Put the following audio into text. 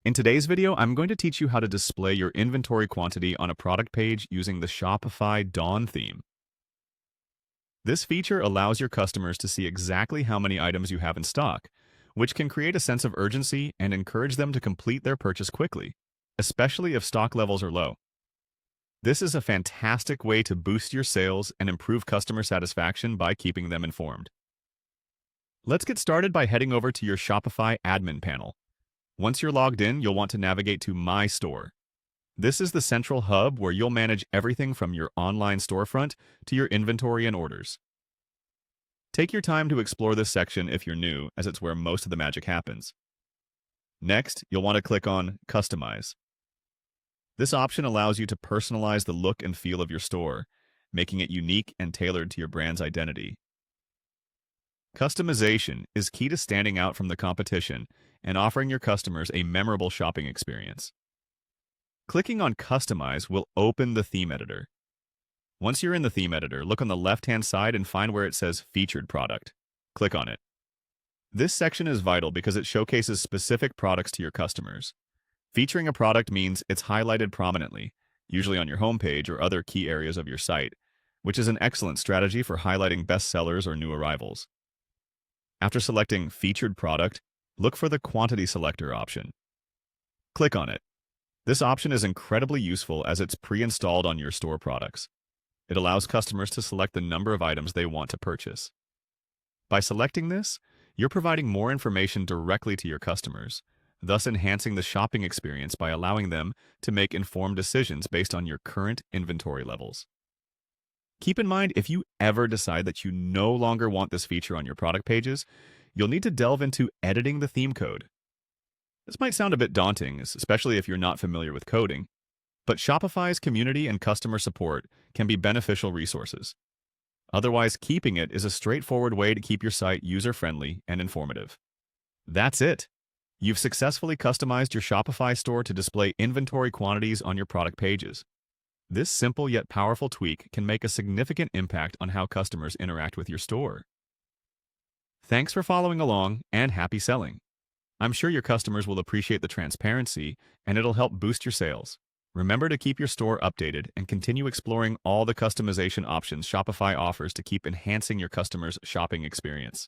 In today's video, I'm going to teach you how to display your inventory quantity on a product page using the Shopify Dawn theme. This feature allows your customers to see exactly how many items you have in stock, which can create a sense of urgency and encourage them to complete their purchase quickly, especially if stock levels are low. This is a fantastic way to boost your sales and improve customer satisfaction by keeping them informed. Let's get started by heading over to your Shopify admin panel. Once you're logged in, you'll want to navigate to My Store. This is the central hub where you'll manage everything from your online storefront to your inventory and orders. Take your time to explore this section if you're new, as it's where most of the magic happens. Next, you'll want to click on Customize. This option allows you to personalize the look and feel of your store, making it unique and tailored to your brand's identity. Customization is key to standing out from the competition and offering your customers a memorable shopping experience. Clicking on Customize will open the theme editor. Once you're in the theme editor, look on the left-hand side and find where it says Featured Product. Click on it. This section is vital because it showcases specific products to your customers. Featuring a product means it's highlighted prominently, usually on your homepage or other key areas of your site, which is an excellent strategy for highlighting bestsellers or new arrivals. After selecting Featured Product, look for the Quantity Selector option. Click on it. This option is incredibly useful as it's pre-installed on your store products. It allows customers to select the number of items they want to purchase. By selecting this, you're providing more information directly to your customers, thus enhancing the shopping experience by allowing them to make informed decisions based on your current inventory levels. Keep in mind, if you ever decide that you no longer want this feature on your product pages, you'll need to delve into editing the theme code. This might sound a bit daunting, especially if you're not familiar with coding, but Shopify's community and customer support can be beneficial resources. Otherwise, keeping it is a straightforward way to keep your site user-friendly and informative. That's it. You've successfully customized your Shopify store to display inventory quantities on your product pages. This simple yet powerful tweak can make a significant impact on how customers interact with your store. Thanks for following along, and happy selling. I'm sure your customers will appreciate the transparency, and it'll help boost your sales. Remember to keep your store updated and continue exploring all the customization options Shopify offers to keep enhancing your customers' shopping experience.